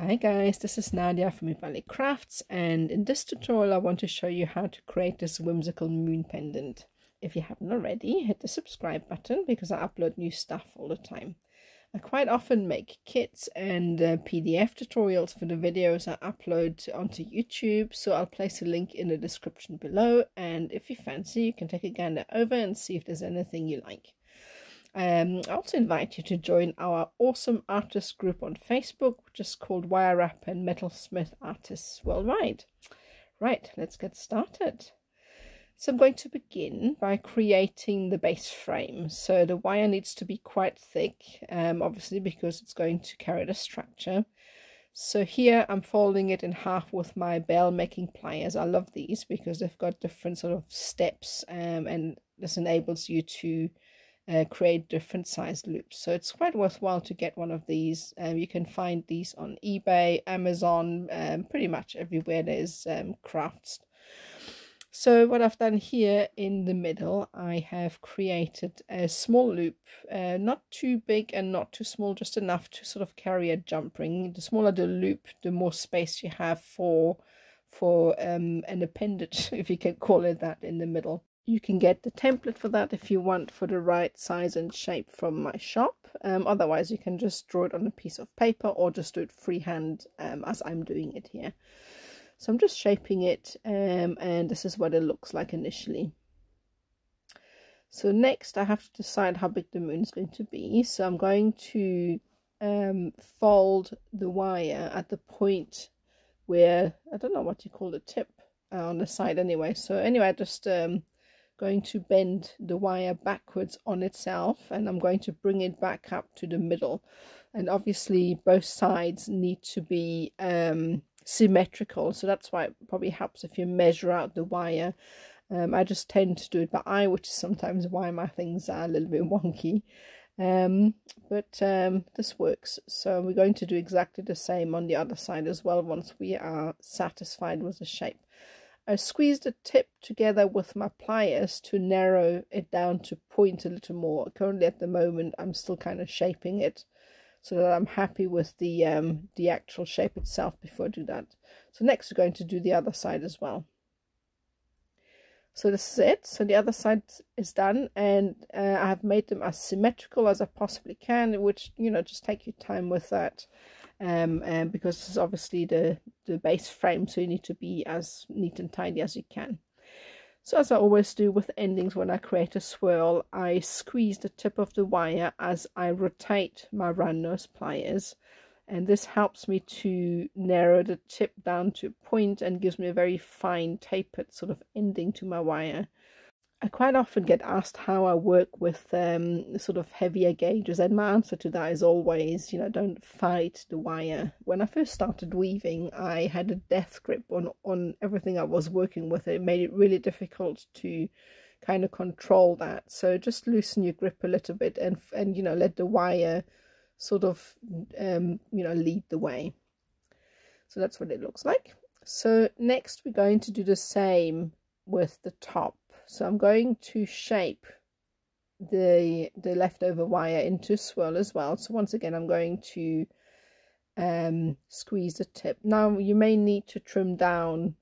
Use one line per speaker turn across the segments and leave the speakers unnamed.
Hi guys, this is Nadia from Imbali Crafts, and in this tutorial I want to show you how to create this whimsical moon pendant. If you haven't already, hit the subscribe button because I upload new stuff all the time. I quite often make kits and PDF tutorials for the videos I upload onto YouTube, so I'll place a link in the description below, and if you fancy you can take a gander over and see if there's anything you like. I also invite you to join our awesome artist group on Facebook, which is called Wire Wrap and Metalsmith Artists Worldwide. Right, let's get started. So I'm going to begin by creating the base frame. So the wire needs to be quite thick, obviously because it's going to carry the structure. So here I'm folding it in half with my bell making pliers. I love these because they've got different sort of steps, and this enables you to create different sized loops. So it's quite worthwhile to get one of these. You can find these on eBay, Amazon, pretty much everywhere there's crafts. So what I've done here in the middle, I have created a small loop, not too big and not too small, just enough to sort of carry a jump ring. The smaller the loop, the more space you have for an appendage, if you can call it that, in the middle. You can get the template for that if you want, for the right size and shape, from my shop. Otherwise you can just draw it on a piece of paper or just do it freehand, as I'm doing it here. So I'm just shaping it, and this is what it looks like initially. So next I have to decide how big the moon is going to be. So I'm going to fold the wire at the point where, I don't know what you call the tip, on the side anyway. So anyway, I just going to bend the wire backwards on itself, and I'm going to bring it back up to the middle, and obviously both sides need to be symmetrical, so that's why it probably helps if you measure out the wire. I just tend to do it by eye, which is sometimes why my things are a little bit wonky, but this works. So we're going to do exactly the same on the other side as well once we are satisfied with the shape. I squeeze the tip together with my pliers to narrow it down to point a little more. Currently at the moment I'm still kind of shaping it so that I'm happy with the actual shape itself before I do that. So next we're going to do the other side as well. So this is it. So the other side is done, and I have made them as symmetrical as I possibly can, which, you know, just take your time with that. Because this is obviously the base frame, so you need to be as neat and tidy as you can. So as I always do with endings when I create a swirl, I squeeze the tip of the wire as I rotate my round nose pliers, and this helps me to narrow the tip down to a point and gives me a very fine tapered sort of ending to my wire. I quite often get asked how I work with sort of heavier gauges, and my answer to that is always, you know, don't fight the wire. When I first started weaving, I had a death grip on everything I was working with. It made it really difficult to kind of control that. So just loosen your grip a little bit and you know, let the wire sort of you know, lead the way. So that's what it looks like. So next we're going to do the same with the top. So I'm going to shape the leftover wire into a swirl as well. So once again I'm going to squeeze the tip. Now you may need to trim down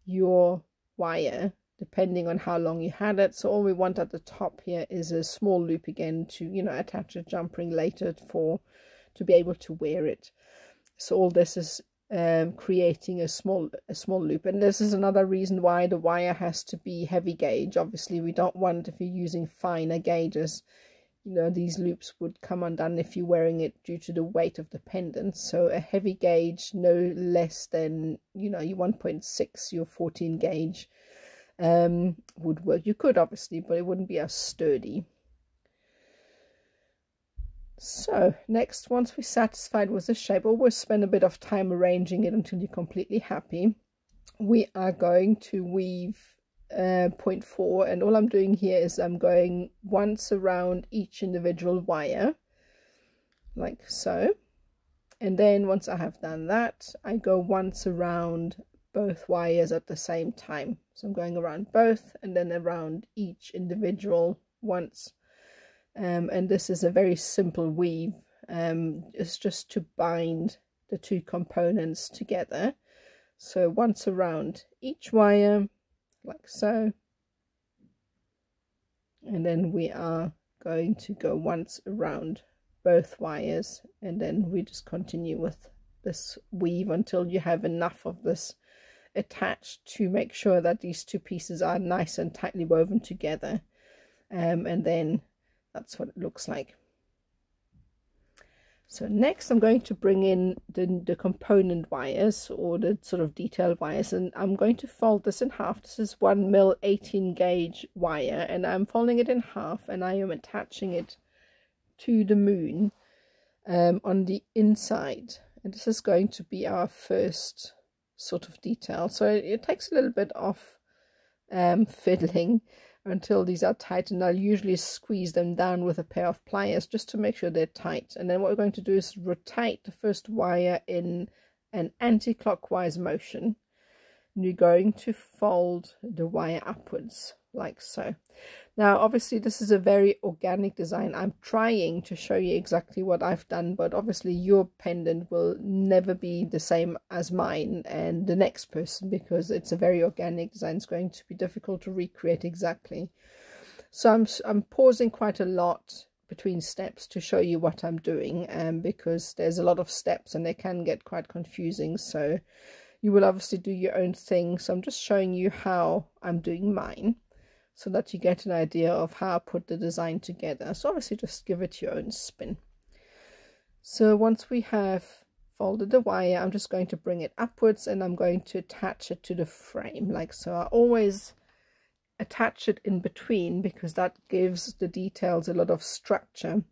your wire depending on how long you had it. So all we want at the top here is a small loop again to, you know, attach a jump ring later to be able to wear it. So all this is creating a small loop, and this is another reason why the wire has to be heavy gauge. Obviously we don't want, if you're using finer gauges, you know, these loops would come undone if you're wearing it due to the weight of the pendant. So a heavy gauge, no less than, you know, your 1.6, your 14 gauge would work. You could obviously, but it wouldn't be as sturdy. So next, once we're satisfied with the shape, always spend a bit of time arranging it until you're completely happy. We are going to weave 0.4, and all I'm doing here is I'm going once around each individual wire, like so. And then once I have done that, I go once around both wires at the same time. So I'm going around both and then around each individual once. And this is a very simple weave. It's just to bind the two components together. So once around each wire, like so. And then we are going to go once around both wires, and then we just continue with this weave until you have enough of this attached to make sure that these two pieces are nice and tightly woven together. And then that's what it looks like. So next I'm going to bring in the component wires, or the sort of detailed wires, and I'm going to fold this in half. This is 1mm 18 gauge wire, and I'm folding it in half, and I am attaching it to the moon on the inside. And this is going to be our first sort of detail. So it takes a little bit of fiddling until these are tight, and I'll usually squeeze them down with a pair of pliers just to make sure they're tight. And then what we're going to do is rotate the first wire in an anti-clockwise motion, and you're going to fold the wire upwards like so. Now obviously this is a very organic design. I'm trying to show you exactly what I've done, but obviously your pendant will never be the same as mine and the next person, because it's a very organic design. It's going to be difficult to recreate exactly. So I'm pausing quite a lot between steps to show you what I'm doing, because there's a lot of steps and they can get quite confusing. So you will obviously do your own thing. So I'm just showing you how I'm doing mine, so that you get an idea of how I put the design together. So obviously just give it your own spin. So once we have folded the wire, I'm just going to bring it upwards, and I'm going to attach it to the frame like so. I always attach it in between, because that gives the details a lot of structure,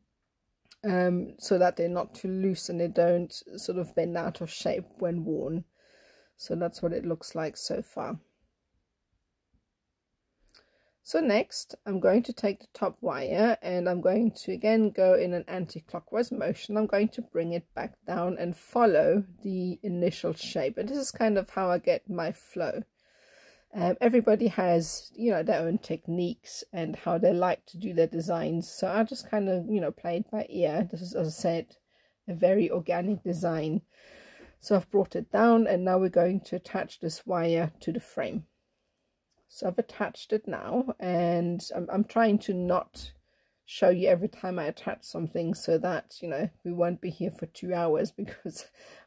so that they're not too loose and they don't sort of bend out of shape when worn. So that's what it looks like so far. So next I'm going to take the top wire, and I'm going to again go in an anti-clockwise motion. I'm going to bring it back down and follow the initial shape, and this is kind of how I get my flow. Everybody has, you know, their own techniques and how they like to do their designs, so I just kind of, you know, play it by ear. This is, as I said, a very organic design. So I've brought it down, and now we're going to attach this wire to the frame. So I've attached it now, and I'm trying to not show you every time I attach something, so that, you know, we won't be here for 2 hours, because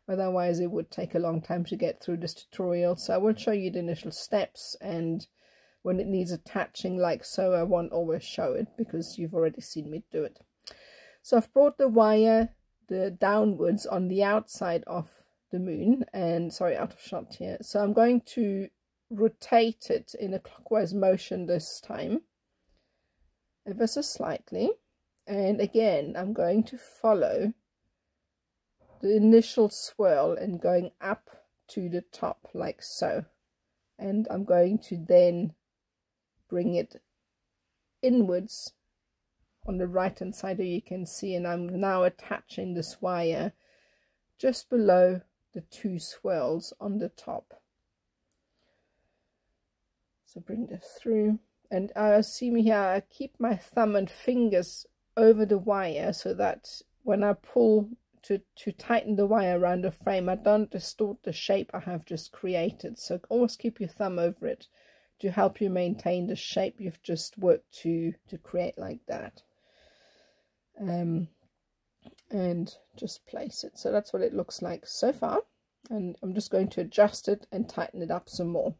otherwise it would take a long time to get through this tutorial. So I will show you the initial steps, and when it needs attaching like so, I won't always show it because you've already seen me do it. So I've brought the wire downwards on the outside of the moon, and sorry, out of shot here. So I'm going to rotate it in a clockwise motion this time, ever so slightly, and again I'm going to follow the initial swirl and going up to the top like so, and I'm going to then bring it inwards on the right hand side, that you can see, and I'm now attaching this wire just below the two swirls on the top. So bring this through, and see me here, I keep my thumb and fingers over the wire, so that when I pull to tighten the wire around the frame, I don't distort the shape I have just created. So always keep your thumb over it to help you maintain the shape you've just worked to create like that. And just place it. So that's what it looks like so far, and I'm just going to adjust it and tighten it up some more.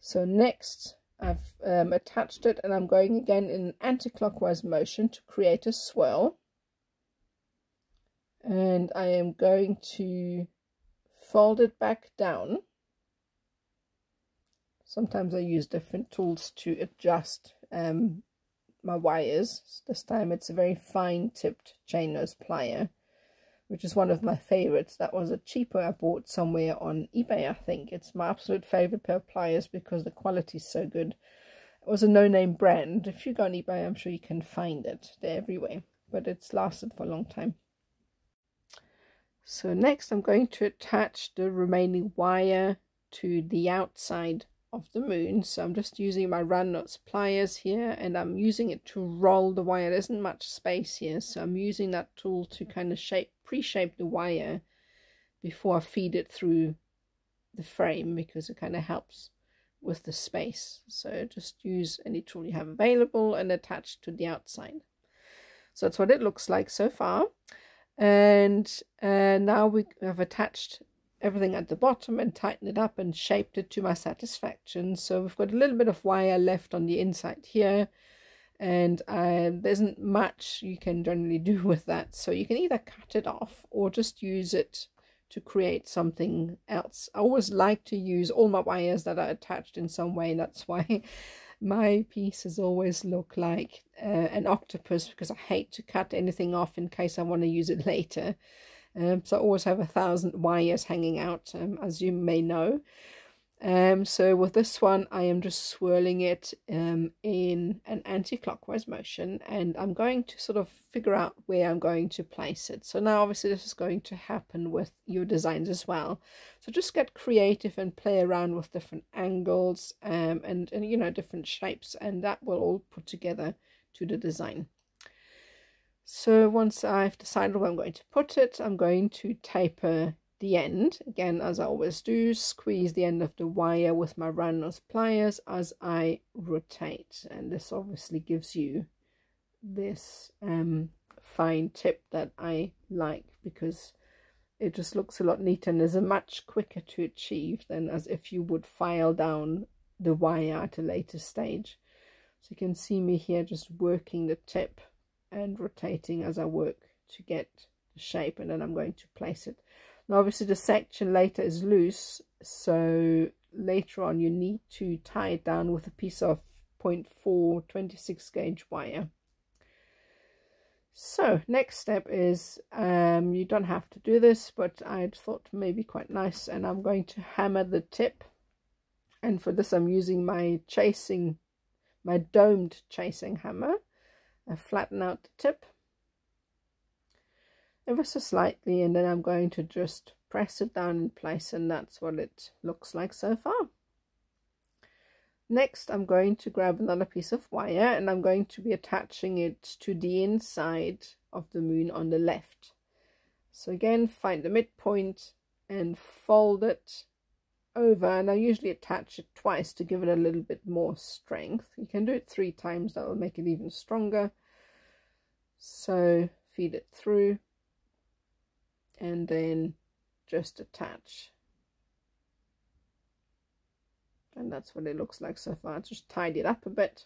So next I've attached it, and I'm going again in an anti-clockwise motion to create a swirl, and I am going to fold it back down. Sometimes I use different tools to adjust my wires. This time it's a very fine tipped chain nose plier, which is one of my favorites. That was a cheaper I bought somewhere on eBay, I think. It's my absolute favorite pair of pliers because the quality is so good. It was a no-name brand. If you go on eBay, I'm sure you can find it. They're everywhere, but it's lasted for a long time. So next I'm going to attach the remaining wire to the outside of the moon. So I'm just using my round nose pliers here, and I'm using it to roll the wire. There isn't much space here, so I'm using that tool to kind of pre-shape the wire before I feed it through the frame, because it kind of helps with the space. So just use any tool you have available and attach to the outside. So that's what it looks like so far. And now we have attached everything at the bottom and tightened it up and shaped it to my satisfaction. So we've got a little bit of wire left on the inside here, and there isn't much you can generally do with that. So you can either cut it off or just use it to create something else. I always like to use all my wires that are attached in some way. That's why my pieces always look like an octopus, because I hate to cut anything off in case I want to use it later. So I always have 1,000 wires hanging out, as you may know. So with this one, I am just swirling it in an anti-clockwise motion, and I'm going to sort of figure out where I'm going to place it. So now obviously this is going to happen with your designs as well. So just get creative and play around with different angles and you know, different shapes, and that will all put together to the design. So once I've decided where I'm going to put it, I'm going to taper the end again, as I always do. Squeeze the end of the wire with my round nose pliers as I rotate, and this obviously gives you this fine tip that I like, because it just looks a lot neater and is much quicker to achieve than as if you would file down the wire at a later stage. So you can see me here just working the tip and rotating as I work to get the shape, and then I'm going to place it. Now obviously the section later is loose, so later on you need to tie it down with a piece of 0.4 26 gauge wire. So next step is, you don't have to do this, but I thought maybe quite nice, and I'm going to hammer the tip, and for this I'm using my domed chasing hammer. I flatten out the tip ever so slightly, and then I'm going to just press it down in place, and that's what it looks like so far. Next I'm going to grab another piece of wire, and I'm going to be attaching it to the inside of the moon on the left. So again, find the midpoint and fold it over, and I usually attach it twice to give it a little bit more strength. You can do it 3 times, that will make it even stronger. So feed it through and then just attach, and that's what it looks like so far. Just tidy it up a bit.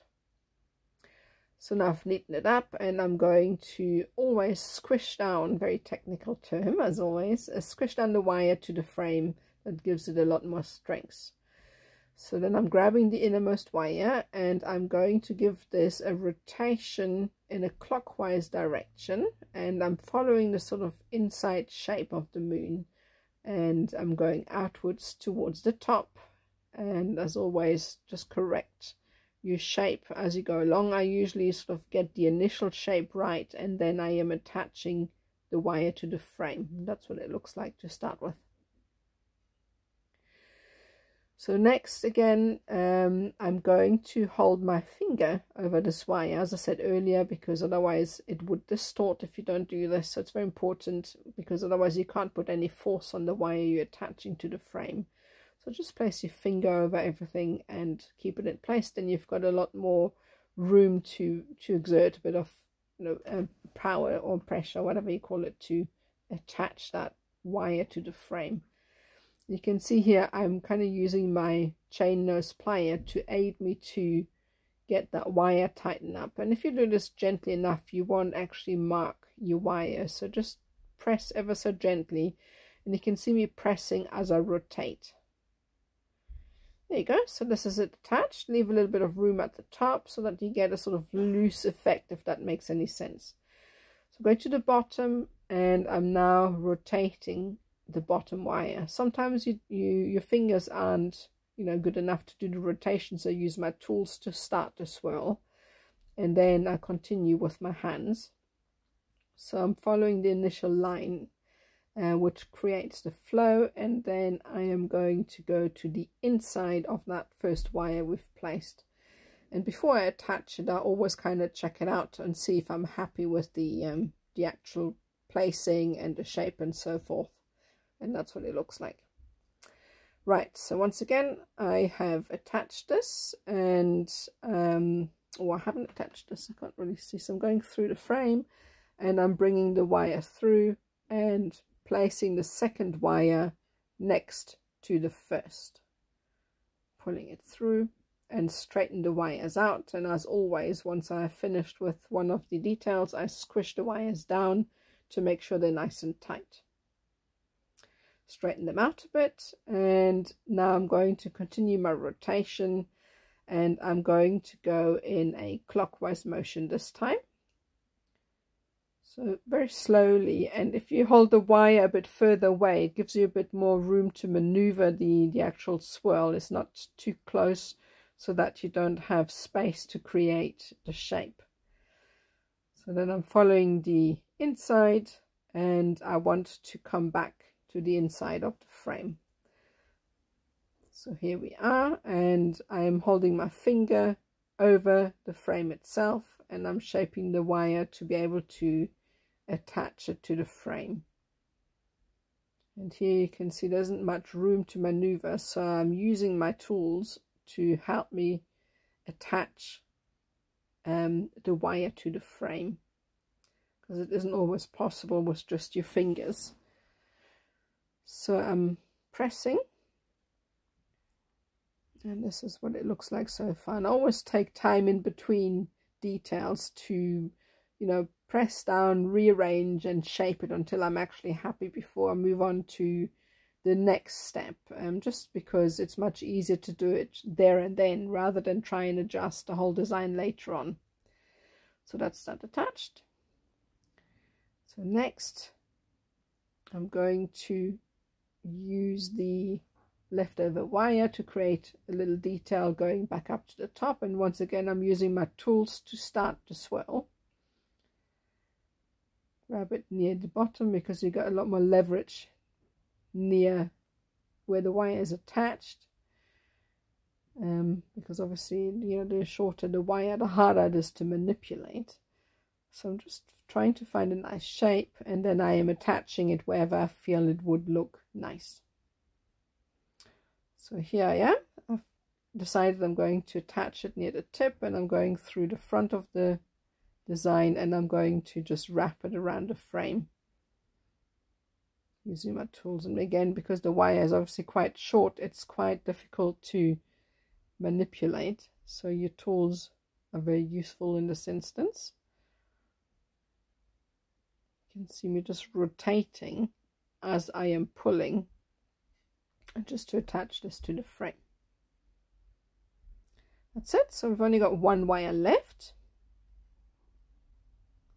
So now I've neatened it up, and I'm going to always squish down, very technical term as always, squish down the wire to the frame. That gives it a lot more strength. So then I'm grabbing the innermost wire, and I'm going to give this a rotation in a clockwise direction, and I'm following the sort of inside shape of the moon, and I'm going outwards towards the top. And as always, just correct your shape as you go along. I usually sort of get the initial shape right, and then I am attaching the wire to the frame. That's what it looks like to start with. So next, again, I'm going to hold my finger over this wire, as I said earlier, because otherwise it would distort if you don't do this. So it's very important, because otherwise you can't put any force on the wire you're attaching to the frame. So just place your finger over everything and keep it in place. Then you've got a lot more room to exert a bit of, you know, power or pressure, whatever you call it, to attach that wire to the frame. You can see here I'm kind of using my chain nose plier to aid me to get that wire tightened up. And if you do this gently enough, you won't actually mark your wire. So just press ever so gently, and you can see me pressing as I rotate. There you go. So this is it attached. Leave a little bit of room at the top so that you get a sort of loose effect, if that makes any sense. So go to the bottom, and I'm now rotating the bottom wire. Sometimes your fingers aren't, you know, good enough to do the rotation, so I use my tools to start the swirl, and then I continue with my hands. So I'm following the initial line which creates the flow, and then I am going to go to the inside of that first wire we've placed. And before I attach it, I always kind of check it out and see if I'm happy with the actual placing and the shape and so forth. And that's what it looks like. Right, so once again, I have attached this, and or I haven't attached this, I can't really see, so I'm going through the frame and I'm bringing the wire through and placing the second wire next to the first, pulling it through and straighten the wires out. And as always, once I have finished with one of the details, I squish the wires down to make sure they're nice and tight. Straighten them out a bit, and now I'm going to continue my rotation, and I'm going to go in a clockwise motion this time. So very slowly, and if you hold the wire a bit further away, it gives you a bit more room to maneuver the actual swirl. It's not too close so that you don't have space to create the shape. So then I'm following the inside, and I want to come back to the inside of the frame. So here we are, and I am holding my finger over the frame itself, and I'm shaping the wire to be able to attach it to the frame. And here you can see there isn't much room to maneuver, so I'm using my tools to help me attach the wire to the frame, because it isn't always possible with just your fingers. So I'm pressing, and this is what it looks like so far. And I always take time in between details to, you know, press down, rearrange and shape it until I'm actually happy before I move on to the next step, just because it's much easier to do it there and then rather than try and adjust the whole design later on. So that's that attached. So next I'm going to use the leftover wire to create a little detail going back up to the top, and once again I'm using my tools to start the swirl. Grab it near the bottom because you got a lot more leverage near where the wire is attached, because obviously, you know, the shorter the wire, the harder it is to manipulate. So I'm just trying to find a nice shape, and then I am attaching it wherever I feel it would look nice. So here I am. I've decided I'm going to attach it near the tip, and I'm going through the front of the design, and I'm going to just wrap it around the frame using my tools. And again, because the wire is obviously quite short, it's quite difficult to manipulate, so your tools are very useful in this instance. You can see me just rotating as I am pulling, just to attach this to the frame. That's it. So we've only got one wire left.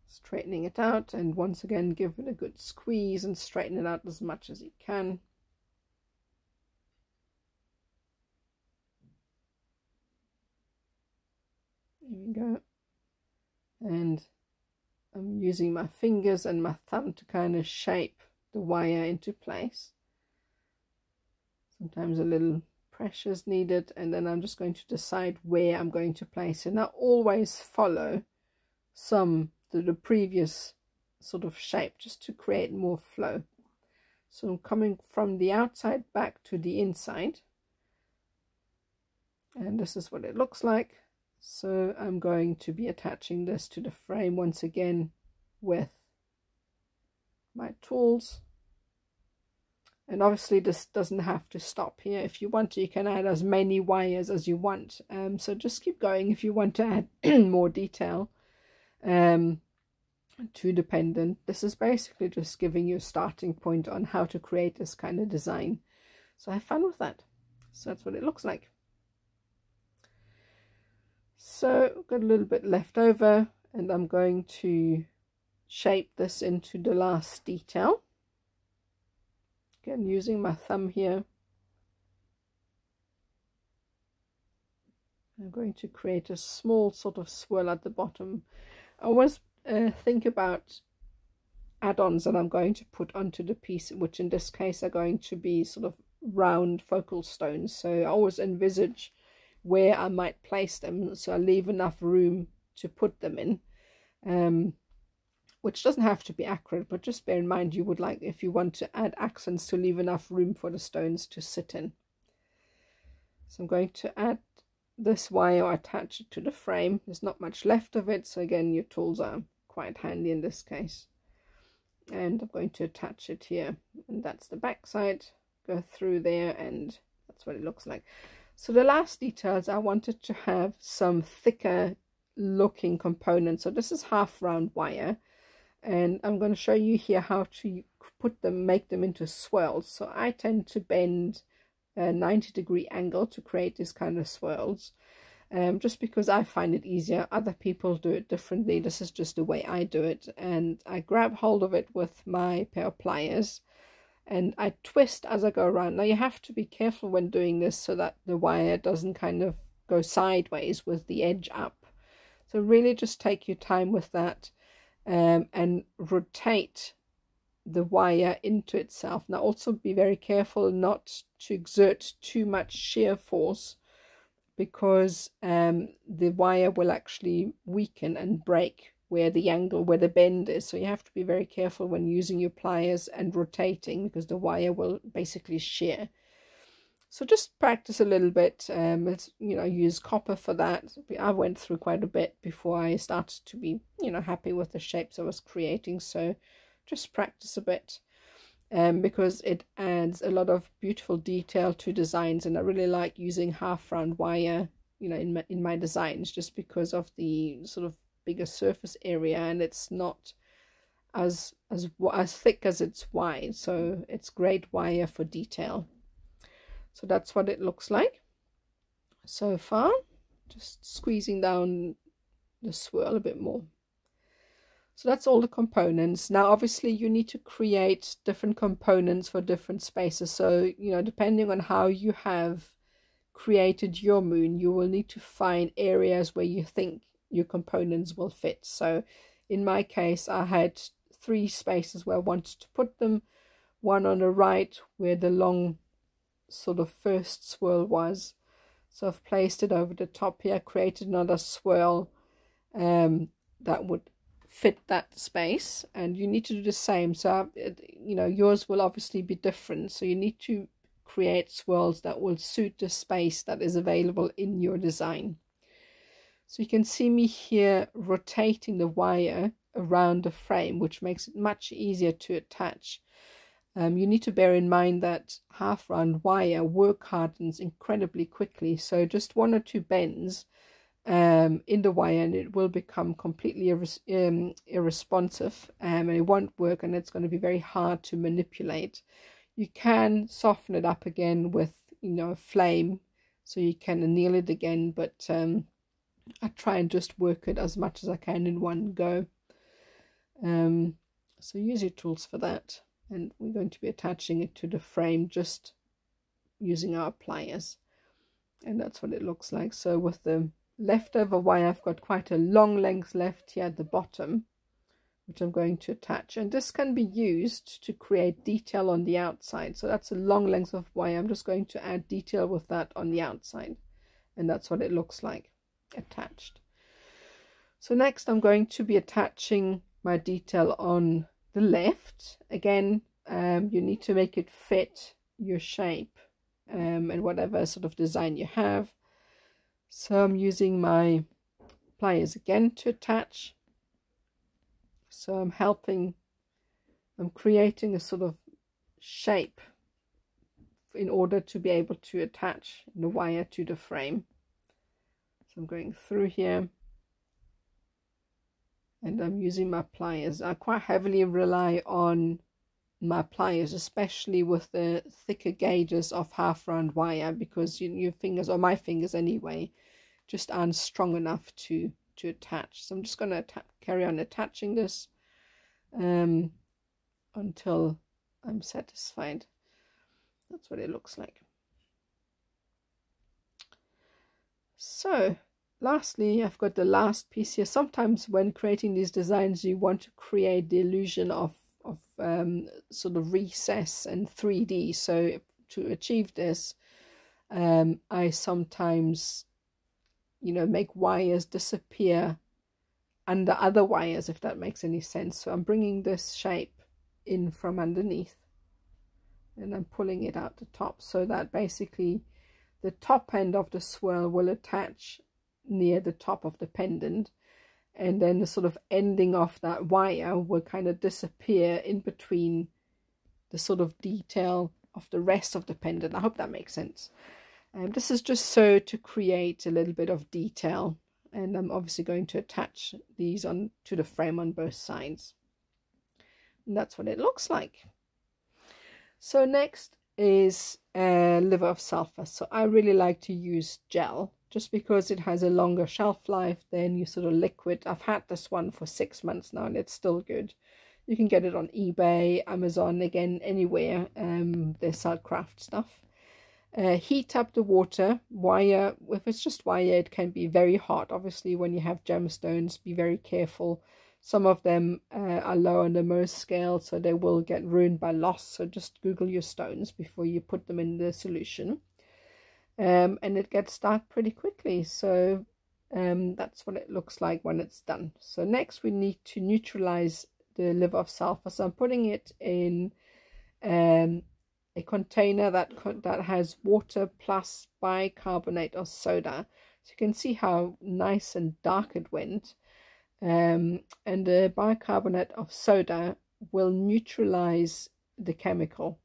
Straightening it out, and once again give it a good squeeze and straighten it out as much as you can. There we go. And I'm using my fingers and my thumb to kind of shape the wire into place. Sometimes a little pressure is needed, and then I'm just going to decide where I'm going to place it. And I always follow the previous sort of shape just to create more flow. So I'm coming from the outside back to the inside, and this is what it looks like. So I'm going to be attaching this to the frame once again with my tools. And obviously this doesn't have to stop here. If you want to, you can add as many wires as you want. So just keep going if you want to add more detail to the pendant. This is basically just giving you a starting point on how to create this kind of design. So have fun with that. So that's what it looks like. So got a little bit left over, and I'm going to shape this into the last detail. Again, using my thumb here, I'm going to create a small sort of swirl at the bottom. I always think about add-ons that I'm going to put onto the piece, which in this case are going to be sort of round focal stones. So I always envisage where I might place them, so I leave enough room to put them in, which doesn't have to be accurate, but just bear in mind you would like, if you want to add accents, to leave enough room for the stones to sit in. So I'm going to add this wire or attach it to the frame. There's not much left of it, so again your tools are quite handy in this case. And I'm going to attach it here, and that's the back side. Go through there, and that's what it looks like. So the last details, I wanted to have some thicker looking components. So this is half round wire, and I'm going to show you here how to put them, make them into swirls. So I tend to bend a 90-degree angle to create these kind of swirls, just because I find it easier. Other people do it differently. This is just the way I do it, and I grab hold of it with my pair of pliers and I twist as I go around. Now you have to be careful when doing this so that the wire doesn't kind of go sideways with the edge up. So really just take your time with that, and rotate the wire into itself. Now also be very careful not to exert too much shear force, because the wire will actually weaken and break where the angle, where the bend is. So you have to be very careful when using your pliers and rotating, because the wire will basically shear. So just practice a little bit. Use copper for that. I went through quite a bit before I started to be, happy with the shapes I was creating. So just practice a bit, because it adds a lot of beautiful detail to designs. And I really like using half round wire, in my designs, just because of the sort of bigger surface area, and it's not as thick as it's wide. So it's great wire for detail. So that's what it looks like so far. Just squeezing down the swirl a bit more. So that's all the components. Now obviously you need to create different components for different spaces. So depending on how you have created your moon, you will need to find areas where you think your components will fit. So in my case, I had 3 spaces where I wanted to put them. One on the right where the long sort of first swirl was, so I've placed it over the top here, created another swirl that would fit that space, and you need to do the same. So yours will obviously be different, so you need to create swirls that will suit the space that is available in your design. So you can see me here rotating the wire around the frame, which makes it much easier to attach. You need to bear in mind that half round wire work hardens incredibly quickly, so just 1 or 2 bends in the wire and it will become completely irresponsive, and it won't work, and it's going to be very hard to manipulate. You can soften it up again with a flame, so you can anneal it again, but I try and just work it as much as I can in one go. So use your tools for that. And we're going to be attaching it to the frame just using our pliers. And that's what it looks like. So with the leftover wire, I've got quite a long length left here at the bottom, which I'm going to attach. And this can be used to create detail on the outside. So that's a long length of wire. I'm just going to add detail with that on the outside. And that's what it looks like attached. So next I'm going to be attaching my detail on the left. Again, you need to make it fit your shape and whatever sort of design you have. So I'm using my pliers again to attach. So I'm creating a sort of shape in order to be able to attach the wire to the frame. So I'm going through here, and I'm using my pliers. I quite heavily rely on my pliers, especially with the thicker gauges of half round wire, because your fingers, or my fingers anyway, just aren't strong enough to attach. So I'm just going to carry on attaching this until I'm satisfied. That's what it looks like. So lastly, I've got the last piece here. Sometimes when creating these designs, you want to create the illusion of sort of recess and 3D. So to achieve this, I sometimes, you know, make wires disappear under other wires, if that makes any sense. So I'm bringing this shape in from underneath and I'm pulling it out the top, so that basically the top end of the swirl will attach near the top of the pendant, and then the sort of ending of that wire will kind of disappear in between the sort of detail of the rest of the pendant. I hope that makes sense. This is just so to create a little bit of detail, and I'm obviously going to attach these on to the frame on both sides, and that's what it looks like. So next is liver of sulfur. So I really like to use gel just because it has a longer shelf life than your sort of liquid. I've had this one for 6 months now and it's still good. You can get it on eBay, Amazon, again, anywhere they sell craft stuff. Heat up the water. Wire, if it's just wire, it can be very hot. Obviously, when you have gemstones, be very careful. Some of them are low on the Mohs scale, so they will get ruined by loss. So just Google your stones before you put them in the solution. And it gets dark pretty quickly. So that's what it looks like when it's done. So next we need to neutralize the liver of sulfur. So I'm putting it in a container that has water plus bicarbonate or soda. So you can see how nice and dark it went. And the bicarbonate of soda will neutralize the chemical.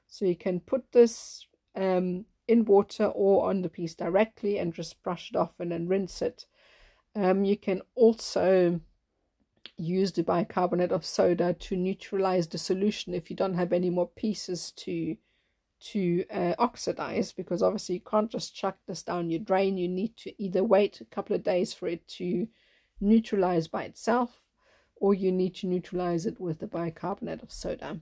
So you can put this in water or on the piece directly and just brush it off and then rinse it. You can also use the bicarbonate of soda to neutralize the solution if you don't have any more pieces to oxidize, because obviously you can't just chuck this down your drain. You need to either wait a couple of days for it to neutralize by itself, or you need to neutralize it with the bicarbonate of soda.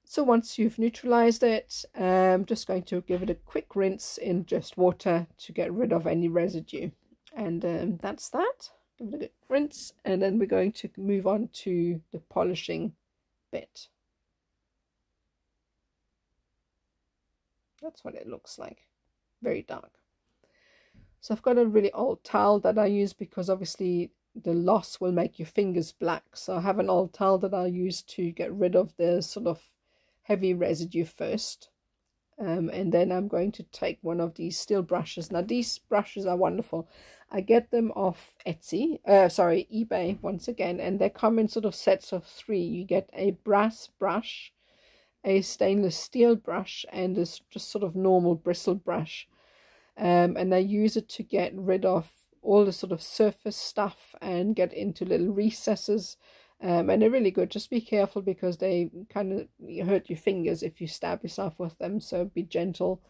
So once you've neutralized it, I'm just going to give it a quick rinse in just water to get rid of any residue, and that's that. Give it a good rinse, and then we're going to move on to the polishing bit. That's what it looks like, very dark. So I've got a really old towel that I use because obviously the loss will make your fingers black. So I have an old towel that I'll use to get rid of the sort of heavy residue first. And then I'm going to take one of these steel brushes. Now these brushes are wonderful. I get them off eBay once again, and they come in sort of sets of 3. You get a brass brush, a stainless steel brush, and this just sort of normal bristle brush. And I use it to get rid of all the sort of surface stuff and get into little recesses. And they're really good. Just be careful because they kind of hurt your fingers if you stab yourself with them. So be gentle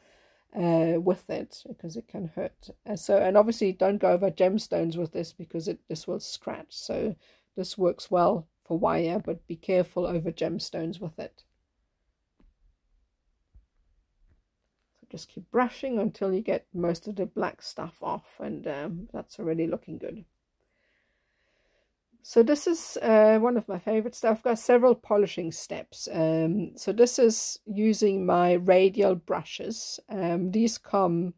with it because it can hurt. And obviously don't go over gemstones with this because this will scratch. So this works well for wire, but be careful over gemstones with it. Just keep brushing until you get most of the black stuff off, and that's already looking good. So this is one of my favorite stuff. I've got several polishing steps. So this is using my radial brushes. These come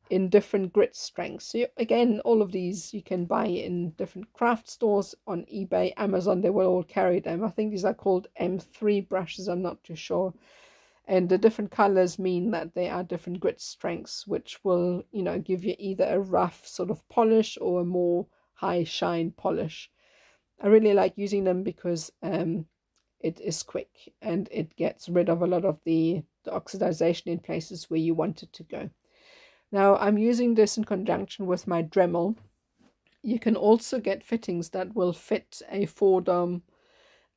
in different grit strengths. So again, all of these you can buy in different craft stores on eBay, Amazon. They will all carry them. I think these are called M3 brushes. I'm not too sure. And the different colors mean that they are different grit strengths, which will, you know, give you either a rough sort of polish or a more high shine polish. I really like using them because it is quick and it gets rid of a lot of the oxidization in places where you want it to go. Now I'm using this in conjunction with my Dremel. You can also get fittings that will fit a foredom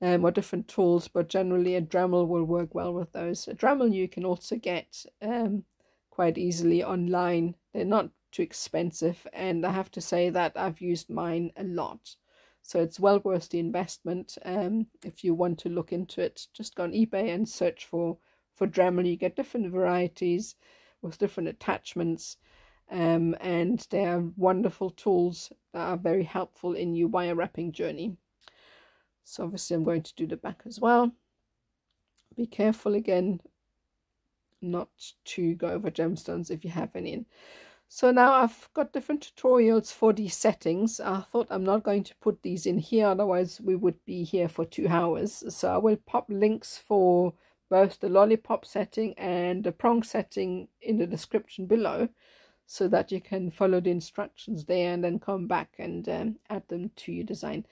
or different tools, but generally a Dremel will work well with those. A Dremel you can also get quite easily online. They're not too expensive, and I have to say that I've used mine a lot. So it's well worth the investment. If you want to look into it, just go on eBay and search for Dremel. You get different varieties with different attachments, and they are wonderful tools that are very helpful in your wire wrapping journey. So obviously I'm going to do the back as well. Be careful again not to go over gemstones if you have any in. So now I've got different tutorials for these settings. I thought I'm not going to put these in here, otherwise we would be here for 2 hours. So I will pop links for both the lollipop setting and the prong setting in the description below, so that you can follow the instructions there and then come back and add them to your design.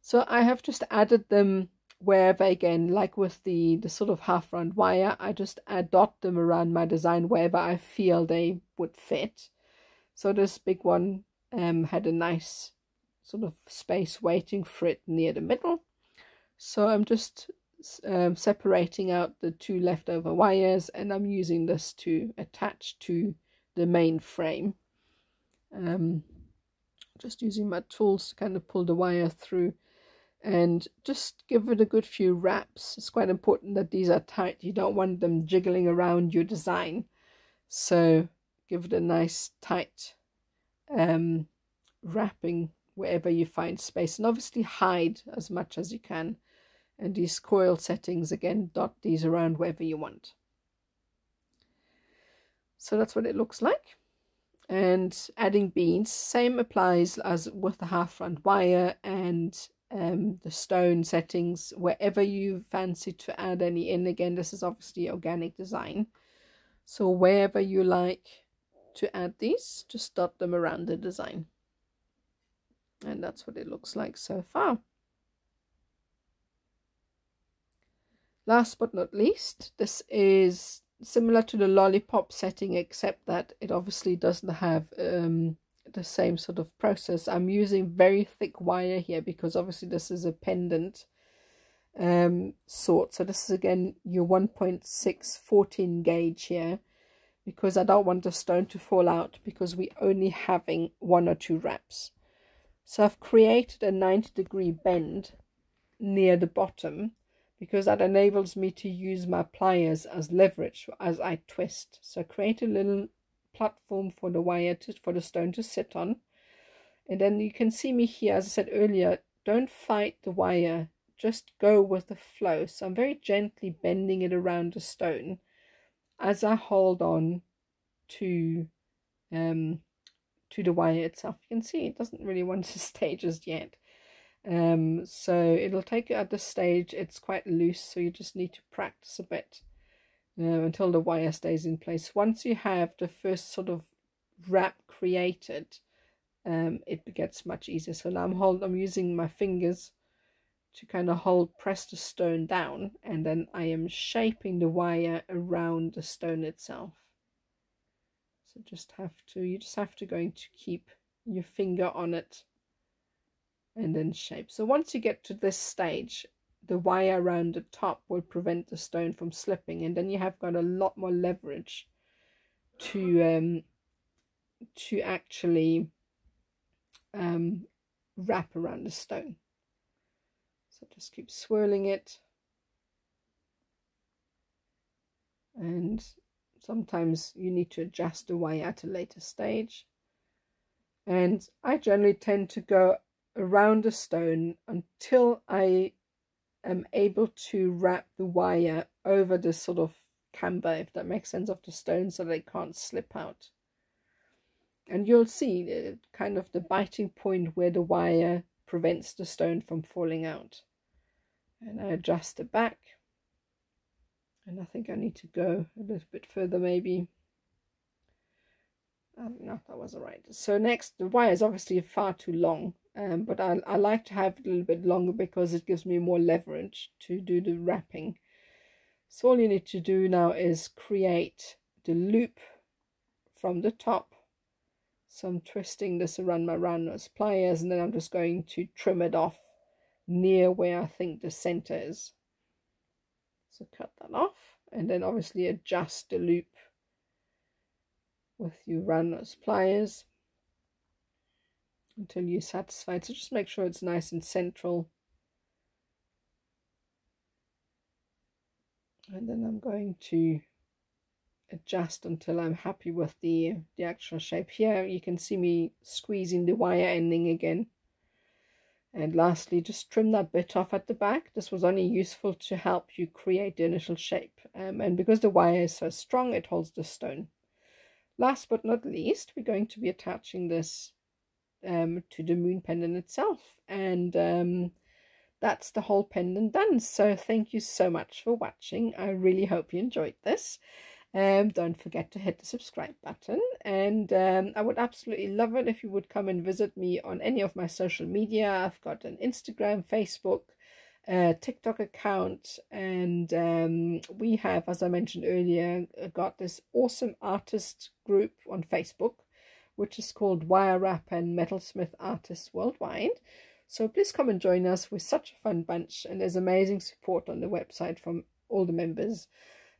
So I have just added them wherever, again, like with the sort of half round wire, I just dot them around my design wherever I feel they would fit. So this big one had a nice sort of space waiting for it near the middle. So I'm just separating out the 2 leftover wires, and I'm using this to attach to the main frame. Just using my tools to kind of pull the wire through and just give it a good few wraps. It's quite important that these are tight. You don't want them jiggling around your design. So give it a nice tight wrapping wherever you find space, and obviously hide as much as you can. And these coil settings, again, dot these around wherever you want. So that's what it looks like. And adding beads, same applies as with the half round wire and the stone settings, wherever you fancy to add any in. Again, this is obviously organic design, so wherever you like to add these, just dot them around the design. And that's what it looks like so far. Last but not least, this is similar to the lollipop setting, except that it obviously doesn't have the same sort of process. I'm using very thick wire here because obviously this is a pendant sort. So this is again your 1.6 14 gauge here, because I don't want the stone to fall out, because we're only having 1 or 2 wraps. So I've created a 90-degree bend near the bottom, because that enables me to use my pliers as leverage as I twist. So create a little platform for the wire for the stone to sit on. And then you can see me here, as I said earlier, don't fight the wire, just go with the flow. So I'm very gently bending it around the stone as I hold on to the wire itself. You can see it doesn't really want to stay just yet. So it'll take it at this stage. It's quite loose, so you just need to practice a bit until the wire stays in place. Once you have the first sort of wrap created, it gets much easier. So now I'm using my fingers to kind of press the stone down, and then I am shaping the wire around the stone itself. So you just have to going to keep your finger on it and then shape. So once you get to this stage, the wire around the top will prevent the stone from slipping, and then you have got a lot more leverage to actually wrap around the stone. So just keep swirling it, and sometimes you need to adjust the wire at a later stage. And I generally tend to go around the stone until I am able to wrap the wire over the sort of camber, if that makes sense, of the stone, so they can't slip out. And you'll see kind of the biting point where the wire prevents the stone from falling out. And I adjust the back, and I think I need to go a little bit further maybe. No, that wasn't right. So next, the wire is obviously far too long, but I like to have it a little bit longer because it gives me more leverage to do the wrapping. So all you need to do now is create the loop from the top. So I'm twisting this around my round nose pliers, and then I'm just going to trim it off near where I think the center is. So cut that off, and then obviously adjust the loop with your round nose pliers until you're satisfied. So just make sure it's nice and central. And then I'm going to adjust until I'm happy with the actual shape. Here you can see me squeezing the wire ending again. And lastly, just trim that bit off at the back. This was only useful to help you create the initial shape. And because the wire is so strong, it holds the stone. Last but not least, we're going to be attaching this to the moon pendant itself. And that's the whole pendant done. So thank you so much for watching. I really hope you enjoyed this. Don't forget to hit the subscribe button, and I would absolutely love it if you would come and visit me on any of my social media. I've got an Instagram, Facebook, TikTok account, and we have, as I mentioned earlier, got this awesome artist group on Facebook, which is called Wire Wrap and Metalsmith Artists Worldwide. So please come and join us. We're such a fun bunch, and there's amazing support on the website from all the members.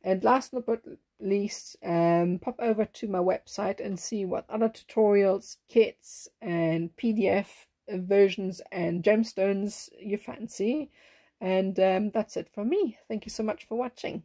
And last but not least, pop over to my website and see what other tutorials, kits, and PDF versions and gemstones you fancy. And that's it for me. Thank you so much for watching.